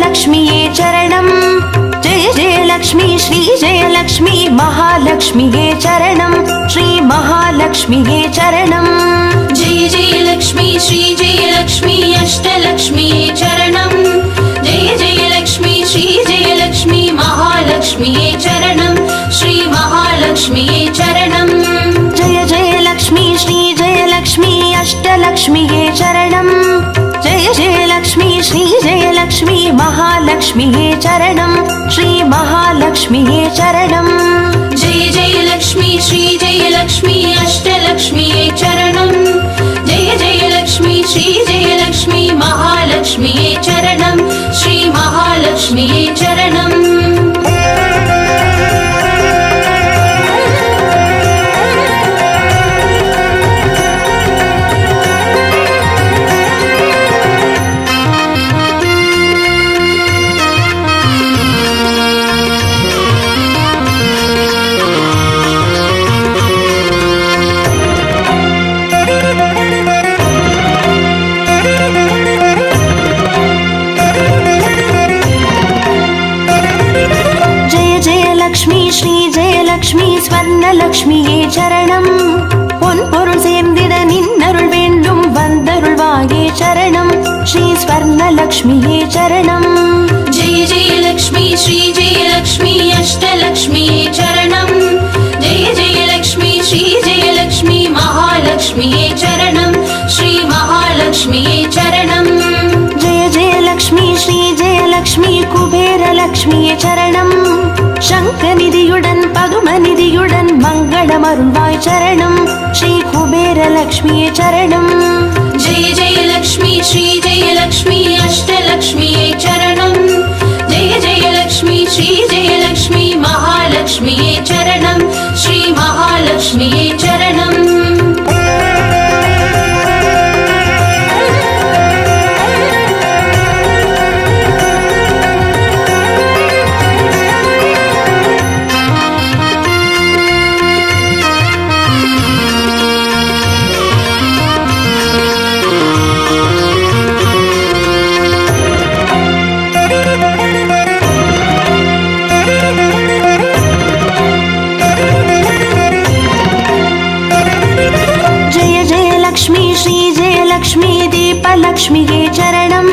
जयलक्ष्मीये चरणम् जय जयलक्ष्मी श्री जयलक्ष्मी महालक्ष्मीये चरणम् श्री महालक्ष्मीये चरणम् जय जयलक्ष्मी श्री जयलक्ष्मी अष्टलक्ष्मीये चरणम् जय जयलक्ष्मी श्री जयलक्ष्मी महालक्ष्मीये चरणम् श्री महालक्ष्मीये चरणम् जय जयलक्ष्मी श्री जयलक्ष्मी अष्टलक्ष्मीये चरणम् जय जयलक्ष्मी श्री जयलक्ष्मी महालक्ष्मीये चरणम् श्री महालक्ष्मीये चरणम् जय जयलक्ष्मी श्री जयलक्ष्मी अष्टलक्ष्मीये चरणम् जय जयलक्ष्मी श्री जयलक्ष्मी महालक्ष्मीये चरणम् श्री महालक्ष्मीये चरणम् लक्ष्मी श्री जयलक्ष्मी स्वर्णलक्ष्मीये चरणम् பொன்பொருள் சேர்ந்திட நின்னருள் வேண்டும் வந்தருள்வாயே சரணம் ஸ்ரீ ஸ்வர்ணலக்ஷ்மியே சரணம் जय जयलक्ष्मी श्री जयलक्ष्मी अष्टलक्ष्मीये चरणम् जय जयलक्ष्मी श्री जयलक्ष्मी महालक्ष्मीये चरणम् श्री महालक्ष्मीये चरणम् जय जयलक्ष्मी श्री जयलक्ष्मी कुबेरलक्ष्मिये चरणम् சங்கநிதியுடன் பதுமநிதியுடன் மங்களமருள்வாய் சரணம் ஸ்ரீ குபேரலக்ஷ்மியே சரணம் जय जयलक्ष्मी श्री जयलक्ष्मी अष्टलक्ष्मीये चरणम् जय जयलक्ष्मी श्री जयलक्ष्मी महालक्ष्मीये चरणम् श्री महालक्ष्मीये चरणम् லக்ஷ்மி தீபலக்ஷ்மியே சரணம்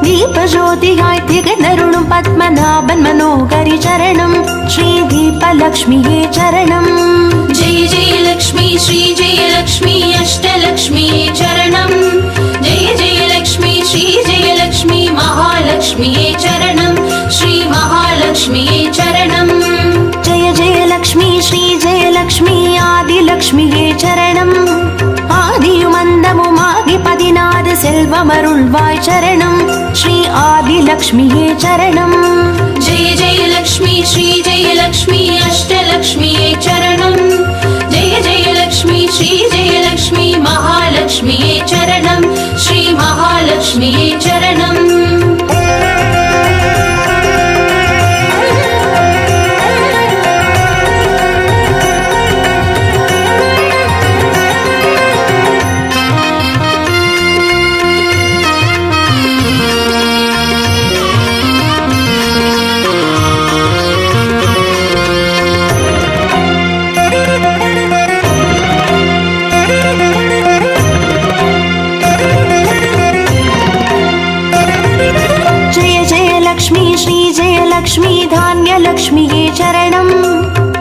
தீபஜோதியாய் திகழருளும் பத்மநாபன் மனோகரி சரணம் ஸ்ரீ தீபலக்ஷ்மியே சரணம் जय जयलक्ष्मी श्री जयलक्ष्मी अष्टलक्ष्मीये चरणम् जय जयलक्ष्मी श्री जयलक्ष्मी महालक्ष्मीये चरणम् श्री महालक्ष्मीये चरणम् जय जयलक्ष्मी श्री जयलक्ष्मी आदिलक्ष्मिये चरणम् ஆதியுமந்தமுமாகி 16 செல்வமருள்வாய் சரணம் ஸ்ரீ ஆதிலக்ஷ்மியே சரணம் जय जयलक्ष्मी श्री जयलक्ष्मी अष्टलक्ष्मीये चरणम् जय जयलक्ष्मी श्री जयलक्ष्मी महालक्ष्मीये चरणम् श्री महालक्ष्मीये चरणम् லக்ஷ்மி தானியலக்ஷ்மியே சரணம்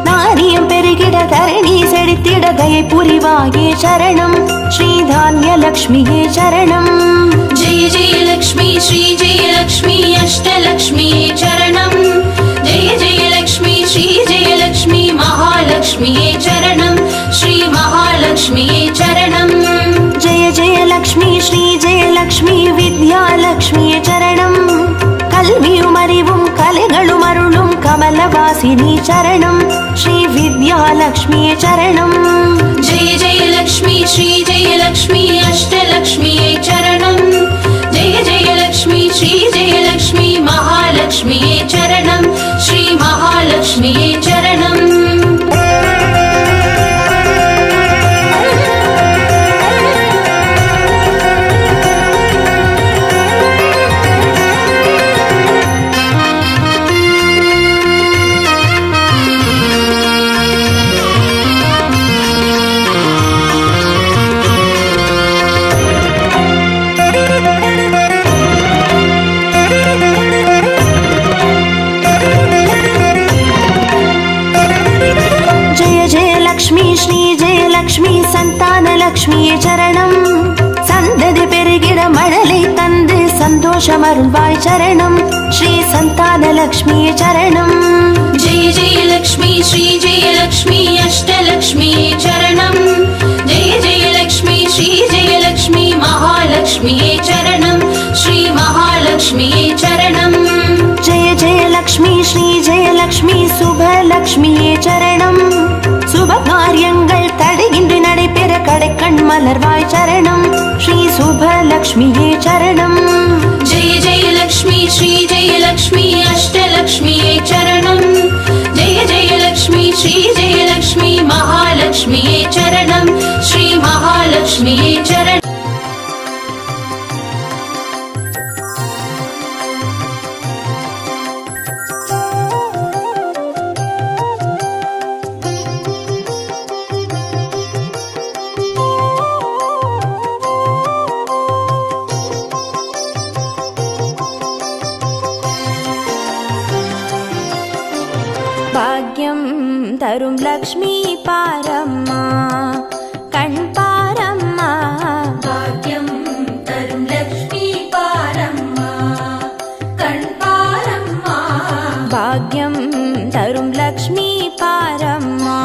நாரியம் பெருகிட தரணி செழித்திட தயை புரிவாயே சரணம் ஸ்ரீ தானியலக்ஷ்மியே சரணம் जय जयलक्ष्मी श्री जयलक्ष्मी अष्टलक्ष्मीये चरणम् जय जयलक्ष्मी श्री जयलक्ष्मी महालक्ष्मीये चरणम् श्री महालक्ष्मीये चरणम् जय जयलक्ष्मी श्री जयलक्ष्मी विद्यालक्ष्मिये चरणम् கல்வியும் அறிவும் கலைகளும் அருளும் கமலவாசினி சரணம் ஸ்ரீ வித்யாலக்ஷ்மியே சரணம் जय जयलक्ष्मी श्री जयलक्ष्मी अष्टलक्ष्मीये चरणम् जय जयलक्ष्मी श्री जयलक्ष्मी महालक्ष्मीये चरणम् श्री महालक्ष्मीये चरणम् சந்தோஷமருள்வாய் சரணம் ஸ்ரீ சந்தானலக்ஷ்மியே சரணம். जय जय लक्ष्मी श्री जय लक्ष्मी अष्टलक्ष्मी चरणं जय जय लक्ष्मी श्री जय लक्ष्मी महालक्ष्मी चरणं श्री महालक्ष्मी चरणं. जय जय लक्ष्मी श्री जय लक्ष्मी சுபலக்ஷ்மியே சரணம். சுப காரியங்கள் தடையின்றி நடைபெற கடைக்கண் மலர்வாய் சரணம் ஸ்ரீ சுபலக்ஷ்மியே சரணம். जय जय लक्ष्मी श्री जय लक्ष्मी अष्टलक्ष्मी चरणं जय जय लक्ष्मी श्री जय लक्ष्मी महालक्ष्मी चरणं श्री महालक्ष्मी चरणं. பாக்யம் தரும் லக்ஷ்மி பாரம்மா கண் பாரம்மா. भाग्यं तरुं लक्ष्मी पारम्मा कण् पारम्मा. பாக்யம் தரும் லக்ஷ்மி பாரம்மா.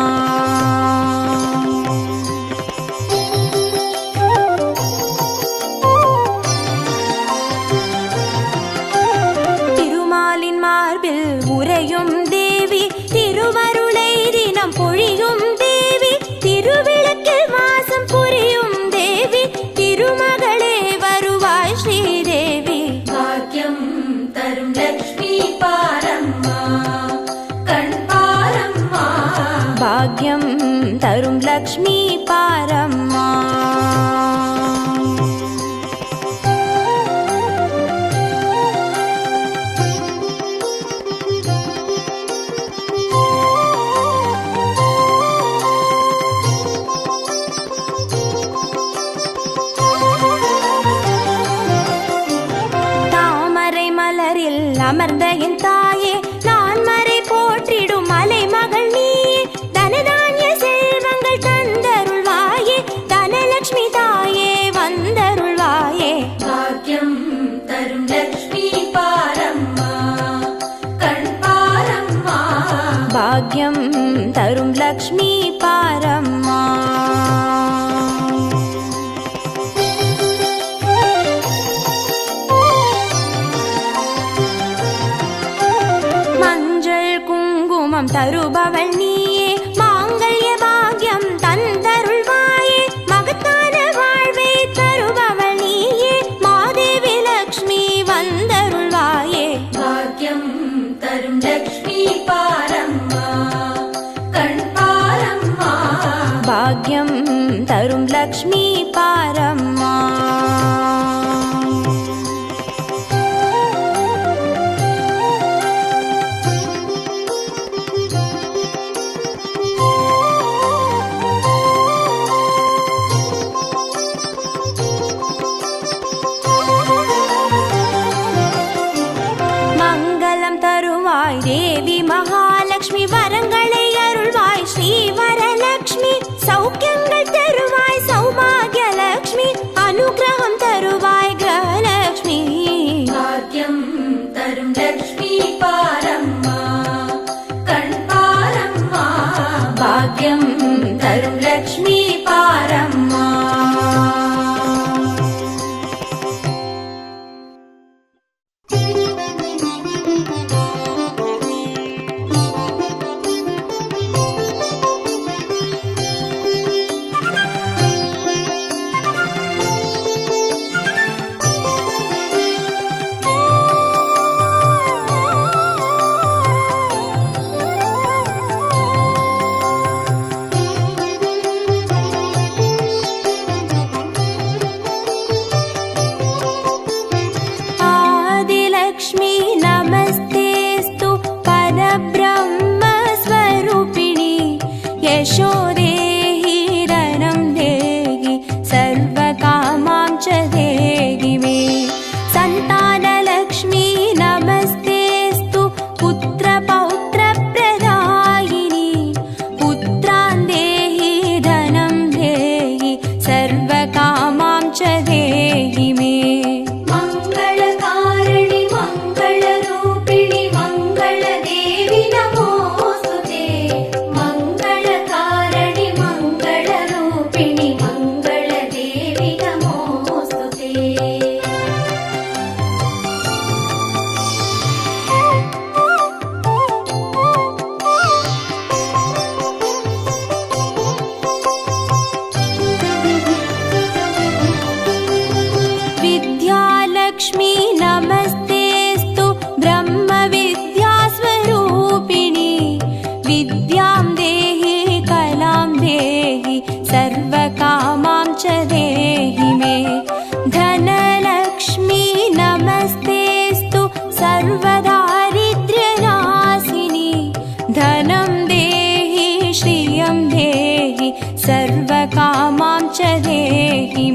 திருமாலின் மார்பில் உறையும் தேவி திருவருளை தினம் பொழியும் தேவி திருவிளக்கில் மாசம் புரியும் தேவி திருமகளே வருவாய் ஸ்ரீதேவி. भाग्यं तरुं लक्ष्मी पारम्मा कण् पारम्मा. பாக்யம் தரும் லக்ஷ்மி பாரம்மா. தாமரை மலரில் அமர்ந்த என் தாயே நான் மறை போற்றிடும் மலை மகள் நீயே தனதானிய செல்வங்கள் தந்தருள்வாயே தனலட்சுமி தாயே வந்தருள்வாயே. भाग्यं तरुं लक्ष्मी पारम्मा कण् पारम्मा. பாக்யம் தரும் லக்ஷ்மி பாரம்மா. மஞ்சள் குங்குமம் தருபவள் நீயே மாங்கல்ய பாக்யம் தந்தருள்வாயே மகத்தான வாழ்வை தருபவள் நீயே மாதேவி லக்ஷ்மி வந்தருள்வாயே. भाग्यं तरुं लक्ष्मी पारम्मा कण् पारम्मा. பாக்யம் தரும் லக்ஷ்மி பாரம்மா. மங்களம் தருவாய் தேவி மகாலட்சுமி வரங்களை அருள்வாய் ஸ்ரீ வரலட்சுமி சௌக்கியங்கள் தருவாய் சௌபாகிய லட்சுமி அனுகிரகம் தருவாய் கிரகலட்சுமி. भाग्यं तरुं लक्ष्मी पारम्मा कण् पारम्मा. பாக்யம் தரும் லக்ஷ்மி பாரம்மா.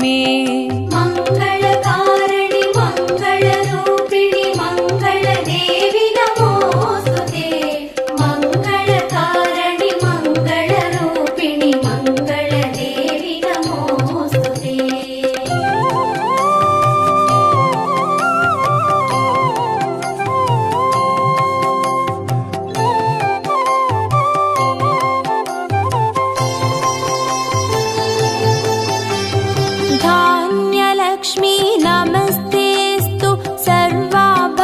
मे। मङ्गलकारिणि मङ्गलरूपिणि मङ्गलदेवि नमोऽस्तुते। मङ्गलकारिणि मङ्गलरूपिणि मङ्गलदेवि नमोऽस्तुते। धान्यलक्ष्मी नमस्तेऽस्तु सर्वाभरणभूषिते।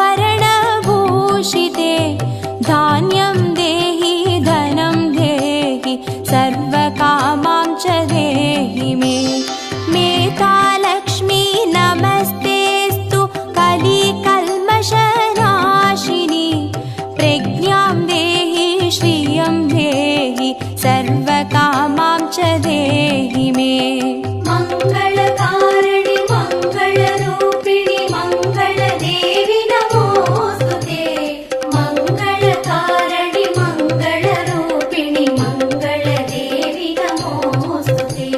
धान्यं देहि धनं देहि सर्वकामां च देहि मे। मेधालक्ष्मी नमस्तेऽस्तु कलिकल्मषनाशिनी। प्रज्ञां देहि श्रियं देहि सर्वकामां च देहि मे। मङ्गलकारिणि मङ्गलरूपिणि मङ्गलदेवि नमोऽस्तुते। मङ्गलकारिणि मङ्गलरूपिणि मङ्गलदेवि नमोऽस्तुते।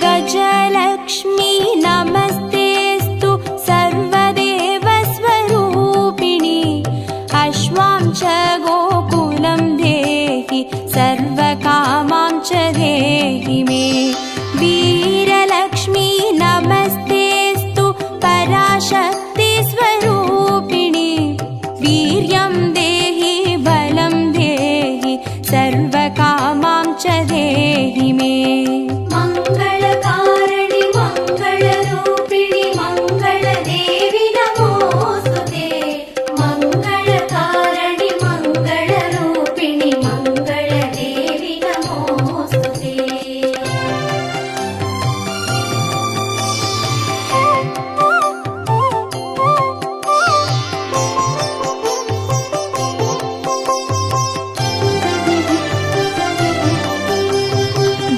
गजलक्ष्मी नमस्तेऽस्तु सर्वदेवस्वरूपिणि। अश्वां च गोकुलं देहि सर्वकामां च देहि मे। वीरलक्ष्मी नमस्तेऽस्तु पराशक्तिस्वरूपिणि। वीर्यं देहि बलं देहि सर्वकामां च देहि मे। मङ्गलकारिणि मङ्गलरूपिणि मङ्गलदेवि नमोऽस्तुते। मङ्गलकारिणि मङ्गलरूपिणि मङ्गलदेवि नमोऽस्तुते।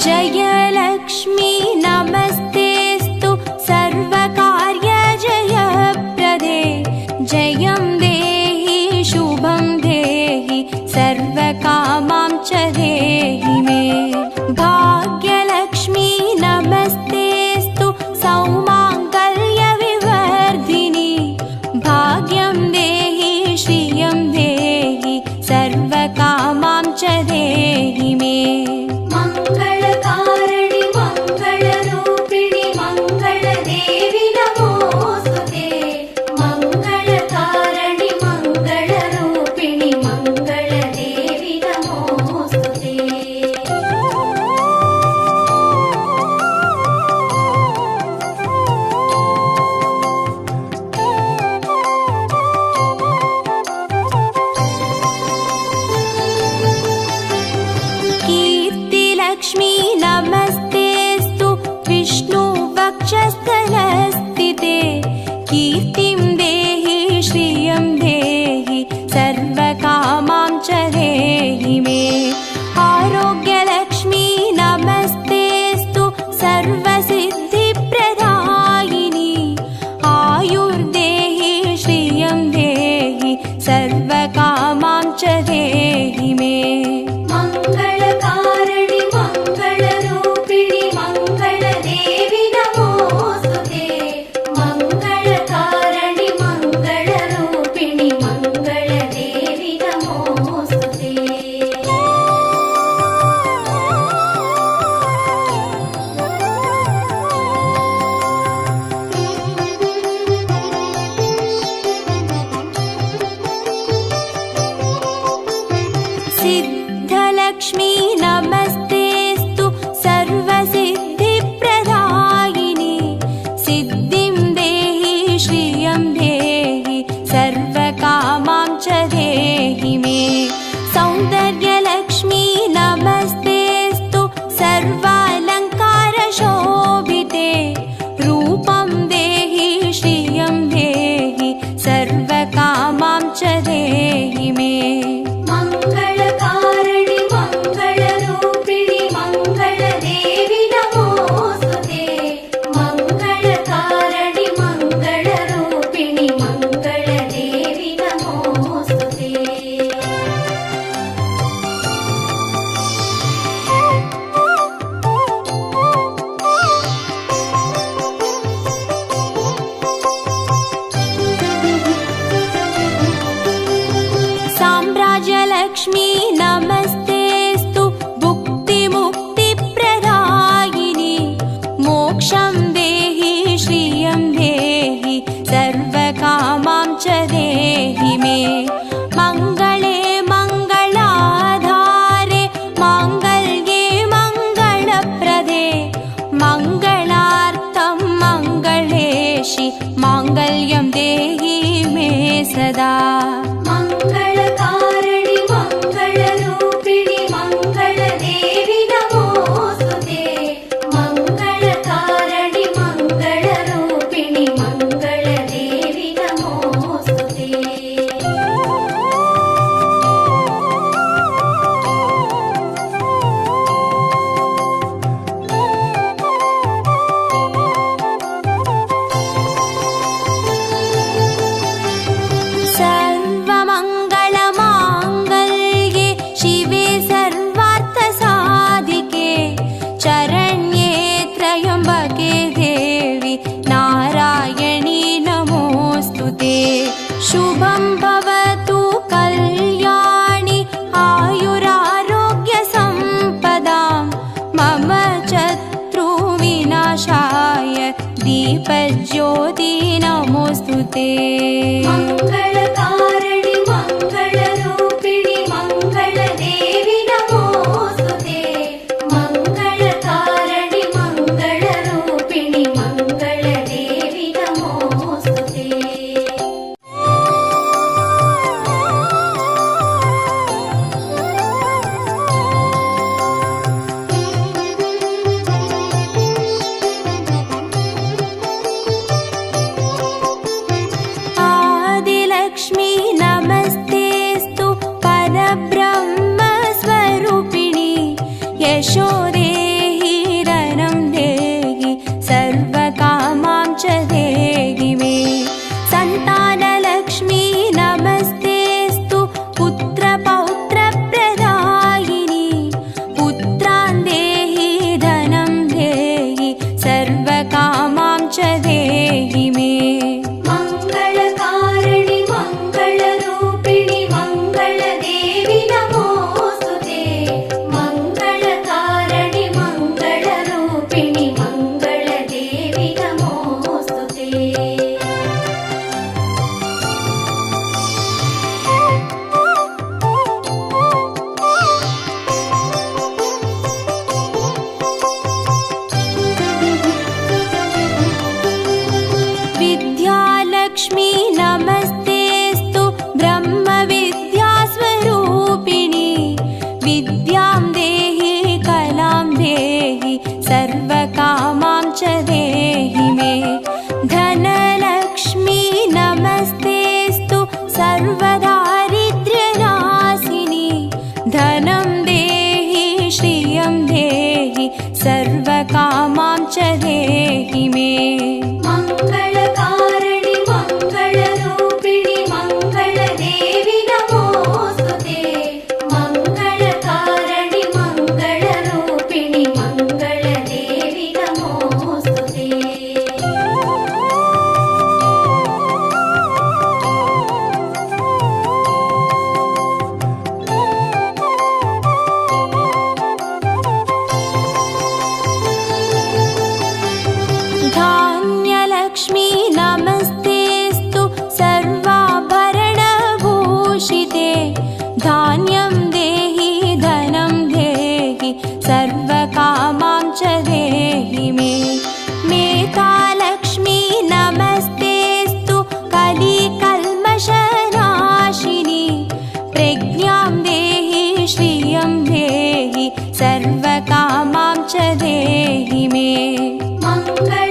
जयलक्ष्मी नमस्तेऽस्तु सर्वकार्यजयप्रदे। जयं देहि शुभं देहि सर्वकामां च देहि मे। भाग्यलक्ष्मी नमस्तेऽस्तु सौमाङ्गल्यविवर्धिनि। भाग्यं देहि श्रियं देहि सर्वकामां च देहि मे। मङ्गलकारिणि मङ्गलरूपिणि मङ्गलदेवि नमोऽस्तुते। मङ्गलकारिणि मङ्गलरूपिणि मङ्गलदेवि नमोऽस्तुते। कीर्तिलक्ष्मी नमस्तेऽस्तु विष्णुवक्षस्थलस्थिते। कीर्तिं देहि श्रियं देहि सर्वकामां च देहि मे। आरोग्यलक्ष्मी नमस्तेऽस्तु सर्वसिद्धिप्रदायिनि। आयुर्देहि श्रियं देहि सर्वकामां च देहि मे। मङ्गलकारिणि मङ्गलरूपिणि मङ्गलदेवि नमोऽस्तुते। मङ्गलकारिणि मङ्गलरूपिणि मङ्गलदेवि नमोऽस्तुते। सिद्धलक्ष्मी नमस्तेऽस्तु सर्वसिद्धिप्रदायिनि। सिद्धिं देहि श्रियं देहि सर्वकामां च देहि मे। सौन्दर्यलक्ष्मी नमस्तेऽस्तु सर्वालङ्कारशोभिते। रूपं देहि श्रियं देहि सर्वकामां च देहि मे। मङ्गलकारिणि मङ्गलरूपिणि राजलक्ष्मी नमस्तेस्तु भुक्तिमुक्तिप्रदायिनि मोक्षं देहि श्रियं देहि सर्वकामां च देहि मे मङ्गले मङ्गलाधारे माङ्गल्ये मङ्गलप्रदे मङ्गलार्थं मङ्गलेशि माङ्गल्यं देहि मे सदा मङ्गलकारिणि मङ्गलरूपिणि मङ्गलदेवि नमोऽस्तुते मङ्गलकारिणि मङ्गलरूपिणि मङ्गलदेवि नमोऽस्तुते सर्वमङ्गलमाङ्गल्ये शिवे सर्वार्थसाधिके चरण्ये त्र्यम्बके देवि नारायणी नमोऽस्तुते शुभं भवतु कल्याणि आयुरारोग्यसम्पदां मम शत्रुविनाशाय दीपज्योति नमोऽस्तुते मङ्गलकारिणि मङ्गलरूपिणि मङ्गलदेवि नमोऽस्तुते मङ्गलकारिणि मङ्गलरूपिणि मङ्गलदेवि नमोऽस्तुते आदिलक्ष्मी नमस्तेस्तु परब्रह्मस्वरूपिणि यशो देहि धनं देहि सर्वकामां च देहि मे सन्तानलक्ष्मी नमस्तेस्तु पुत्रपौत्रप्रदायिनि पुत्रान् देहि धनं देहि सर्वकामां च देहि मे मङ्गलकारिणि मङ्गलरूपिणि मङ्गलदेवि नमोऽस्तुते मङ्गलकारिणि मङ्गलरूपिणि मङ्गलदेवि नमोऽस्तुते विद्यालक्ष्मी नमस्तेस्तु ब्रह्मविद्यास्वरूपिणि विद्यां देहि कलां देहि सर्वकामां च देहि मे धनलक्ष्मी नमस्तेस्तु सर्वदारिद्र्यनाशिनि धनं देहि श्रियं देहि सर्वकामां च देहि मे मङ्गलकारिणि मङ्गलरूपिणि मङ्गलदेवि नमोऽस्तुते मङ्गलकारिणि मङ्गलरूपिणि मङ्गलदेवि नमोऽस्तुते धान्यलक्ष्मी नमस्तेस्तु सर्वाभरणभूषिते धान्यं देहि धनं देहि सर्वकामां च देहि मे मेधालक्ष्मी नमस्तेस्तु कलिकल्मषनाशिनि प्रज्ञां देहि श्रियं देहि सर्वकामां च देहि मे मङ्गल